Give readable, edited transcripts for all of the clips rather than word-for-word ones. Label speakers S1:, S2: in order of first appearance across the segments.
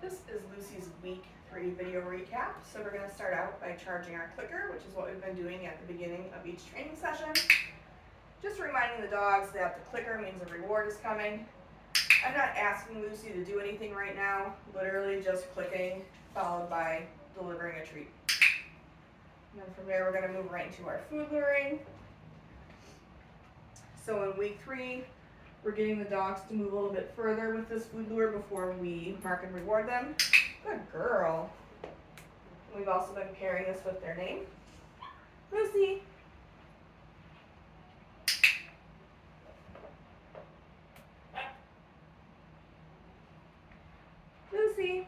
S1: This is Lucy's week 3 video recap. So we're going to start out by charging our clicker, which is what we've been doing at the beginning of each training session. Just reminding the dogs that the clicker means a reward is coming. I'm not asking Lucy to do anything right now, literally just clicking followed by delivering a treat. And then from there we're going to move right into our food luring. So in week 3, we're getting the dogs to move a little bit further with this food lure before we mark and reward them. Good girl. We've also been pairing this with their name. Lucy. Lucy.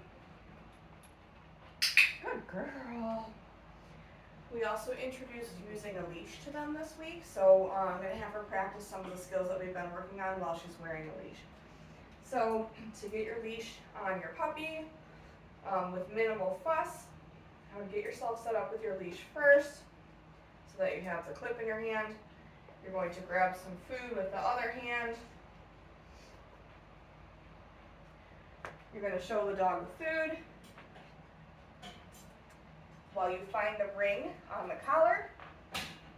S1: Good girl. We also introduced using a leash to them this week, so I'm going to have her practice some of the skills that we've been working on while she's wearing a leash. So to get your leash on your puppy with minimal fuss, I would get yourself set up with your leash first so that you have the clip in your hand. You're going to grab some food with the other hand. You're going to show the dog the food while you find the ring on the collar.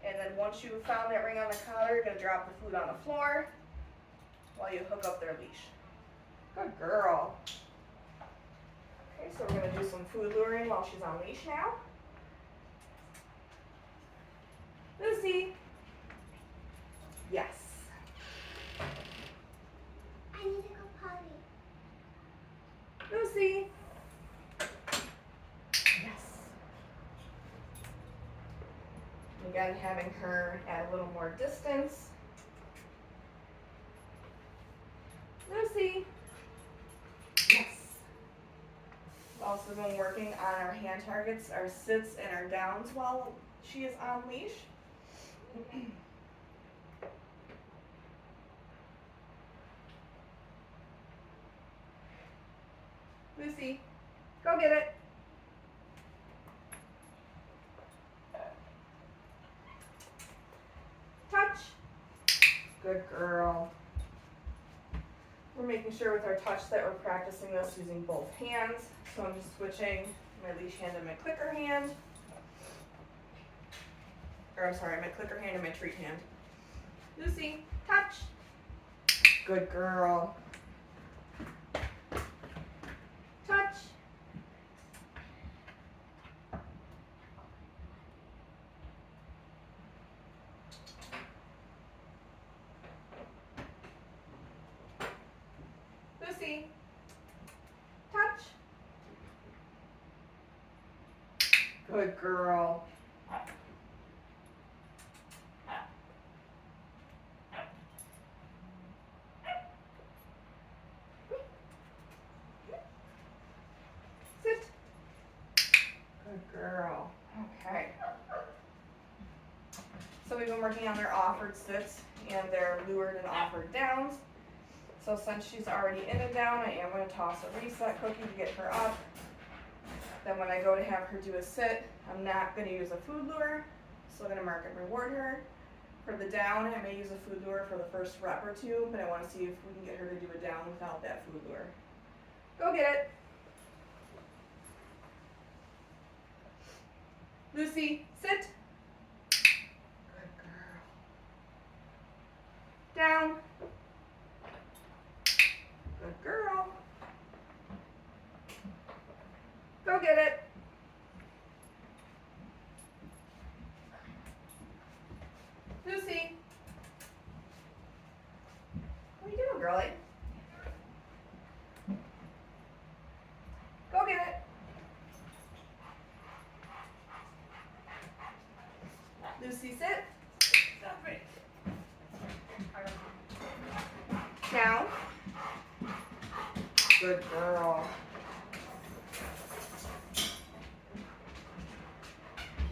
S1: And then once you've found that ring on the collar, you're going to drop the food on the floor while you hook up their leash. Good girl. Okay, so we're going to do some food luring while she's on leash now. Lucy. Yes.
S2: I need to go potty.
S1: Lucy. Yes. Again, having her at a little more distance. Lucy. Yes. We've also been working on our hand targets, our sits and our downs while she is on leash. Lucy, go get it. Touch. Good girl. We're making sure with our touch that we're practicing this using both hands. So I'm just switching my leash hand and my clicker hand. Or I'm sorry, my clicker hand and my treat hand. Lucy, touch. Good girl. Touch. Lucy, touch. Good girl. Sit. Good girl. Okay. So we've been working on their offered sits and their lured and offered downs. So since she's already in a down, I am going to toss a reset cookie to get her up. Then when I go to have her do a sit, I'm not going to use a food lure. Still going to mark and reward her. For the down, I may use a food lure for the first rep or two, but I want to see if we can get her to do a down without that food lure. Go get it. Lucy, sit. Good girl. Down. Good girl. Go get it. Lucy. What are you doing, girlie? Go get it. Lucy, sit. Stop it. Down. Good girl.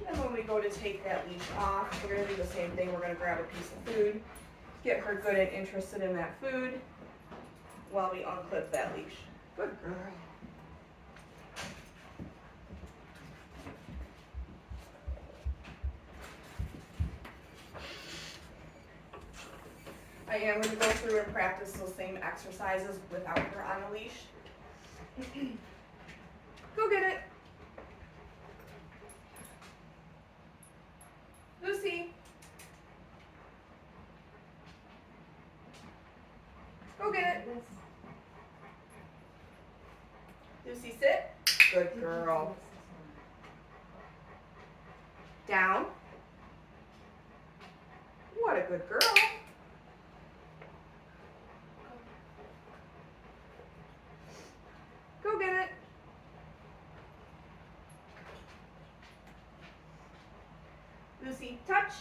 S1: And when we go to take that leash off, we're going to do the same thing. We're going to grab a piece of food, get her good and interested in that food while we unclip that leash. Good girl. I am going to go through and practice those same exercises without her on a leash. Go get it. Lucy. Go get it. Lucy, sit. Good girl. Down. What a good girl. Go get it. Lucy, touch.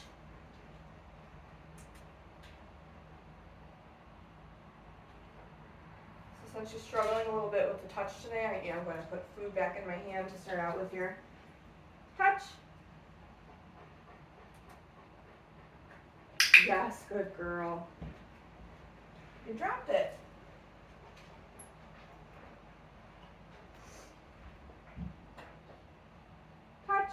S1: So since she's struggling a little bit with the touch today, I am going to put food back in my hand to start out with your touch. Yes, good girl. You dropped it. Touch.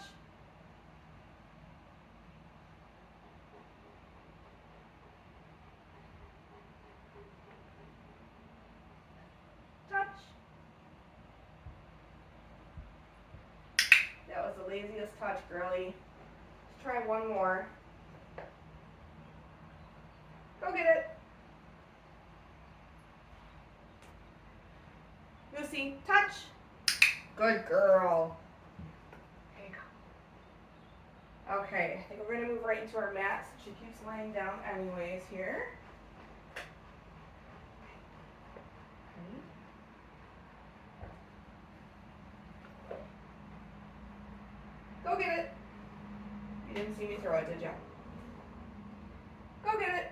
S1: Touch. That was the laziest touch, girlie. Let's try one more. Go get it. Lucy, touch. Good girl. There you go. Okay, I think we're going to move right into our mat since she keeps laying down anyways here. Go get it. You didn't see me throw it, did you? Go get it.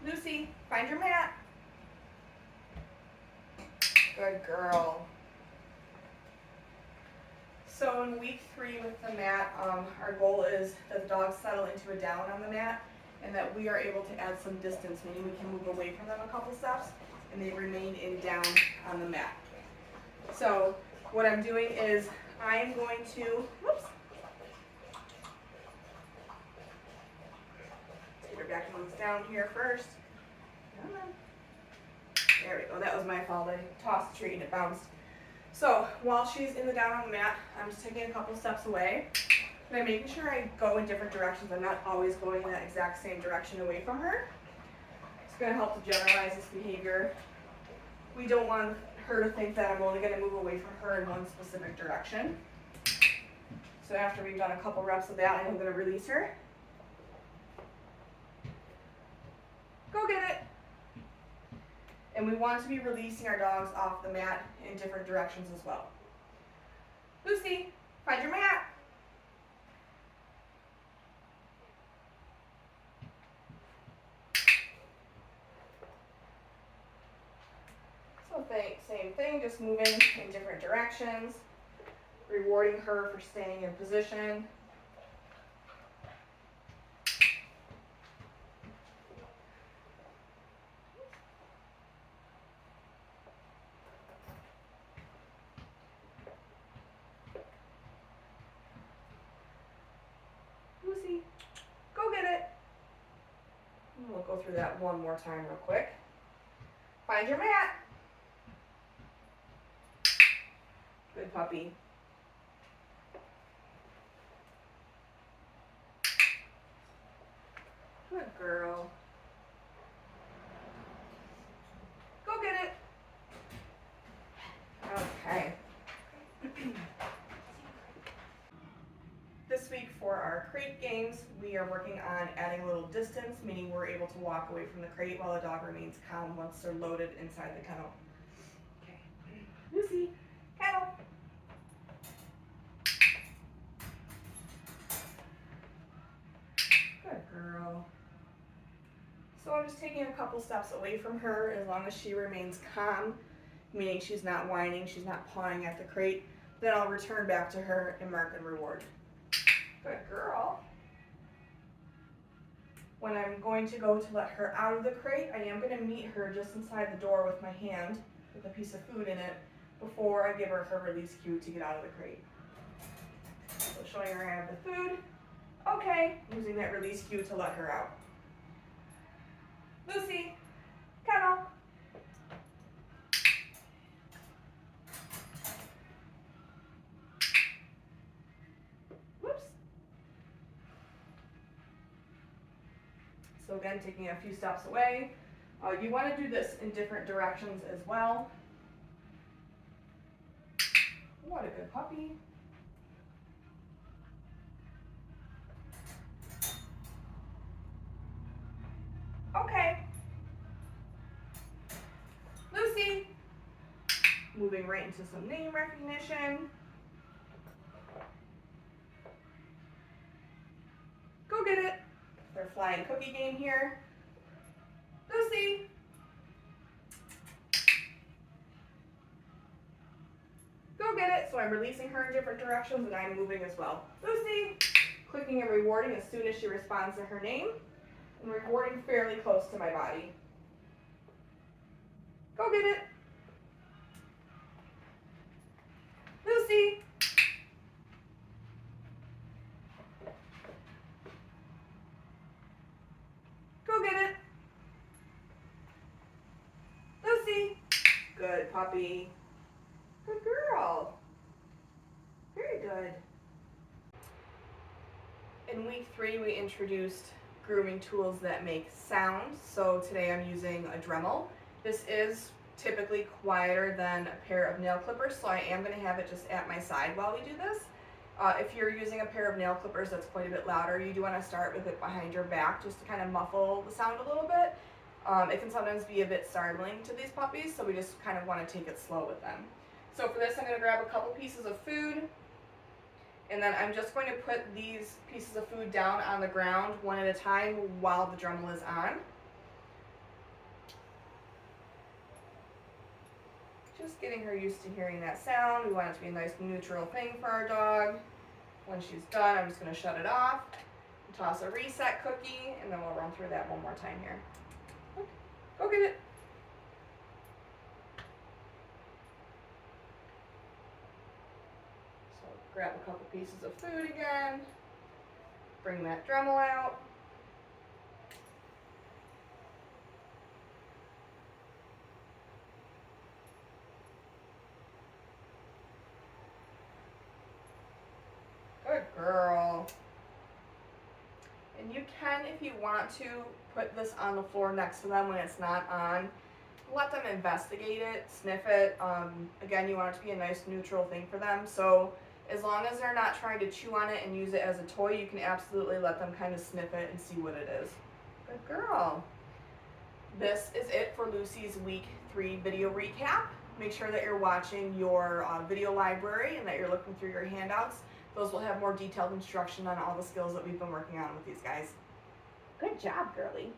S1: Lucy, find your mat. Good girl. So in week 3 with the mat, our goal is that the dogs settle into a down on the mat and that we are able to add some distance, meaning we can move away from them a couple steps and they remain in down on the mat. So what I'm doing is I am going to, whoops, get her back and moves down here first. Come on. There we go, that was my fault. I tossed the tree and it bounced. So while she's in the down on the mat, I'm just taking a couple steps away. And I'm making sure I go in different directions. I'm not always going in that exact same direction away from her. It's going to help to generalize this behavior. We don't want her to think that I'm only going to move away from her in one specific direction. So after we've done a couple reps of that, I'm going to release her. Go get it. And we want to be releasing our dogs off the mat in different directions as well. Lucy, find your mat. So same thing, just moving in different directions, rewarding her for staying in position. Lucy, go get it. And we'll go through that one more time real quick. Find your mat. Good puppy. Good girl. Go get it. Okay. This week for our crate games, we are working on adding a little distance, meaning we're able to walk away from the crate while the dog remains calm once they're loaded inside the kennel. Okay. Lucy, kennel. Good girl. So I'm just taking a couple steps away from her as long as she remains calm, meaning she's not whining, she's not pawing at the crate. Then I'll return back to her and mark and reward. Good girl. When I'm going to go to let her out of the crate, I am going to meet her just inside the door with my hand with a piece of food in it before I give her her release cue to get out of the crate. So showing her I have the food. Okay, using that release cue to let her out. Lucy, kennel. Whoops. So again, taking a few steps away. You want to do this in different directions as well. What a good puppy. Okay. Lucy. Moving right into some name recognition. Go get it. They're flying cookie game here. Lucy. Go get it. So I'm releasing her in different directions and I'm moving as well. Lucy. Clicking and rewarding as soon as she responds to her name. And rewarding fairly close to my body. Go get it. Lucy. Go get it. Lucy. Good puppy. Good girl. Very good. In week 3, we introduced grooming tools that make sound. So today I'm using a Dremel. This is typically quieter than a pair of nail clippers, so I am going to have it just at my side while we do this. If you're using a pair of nail clippers that's quite a bit louder, you do want to start with it behind your back just to kind of muffle the sound a little bit. It can sometimes be a bit startling to these puppies, so we just kind of want to take it slow with them. So for this, I'm going to grab a couple pieces of food, and then I'm just going to put these pieces of food down on the ground one at a time while the Dremel is on. Just getting her used to hearing that sound. We want it to be a nice neutral thing for our dog. When she's done, I'm just going to shut it off, toss a reset cookie, and then we'll run through that one more time here. Go get it. So grab a couple pieces of food again. Bring that Dremel out. Good girl. And you can, if you want to, put this on the floor next to them when it's not on. Let them investigate it, sniff it. Again, you want it to be a nice neutral thing for them. So as long as they're not trying to chew on it and use it as a toy, you can absolutely let them kind of sniff it and see what it is. Good girl. This is it for Lucy's week 3 video recap. Make sure that you're watching your video library and that you're looking through your handouts. Those will have more detailed instruction on all the skills that we've been working on with these guys. Good job, girly.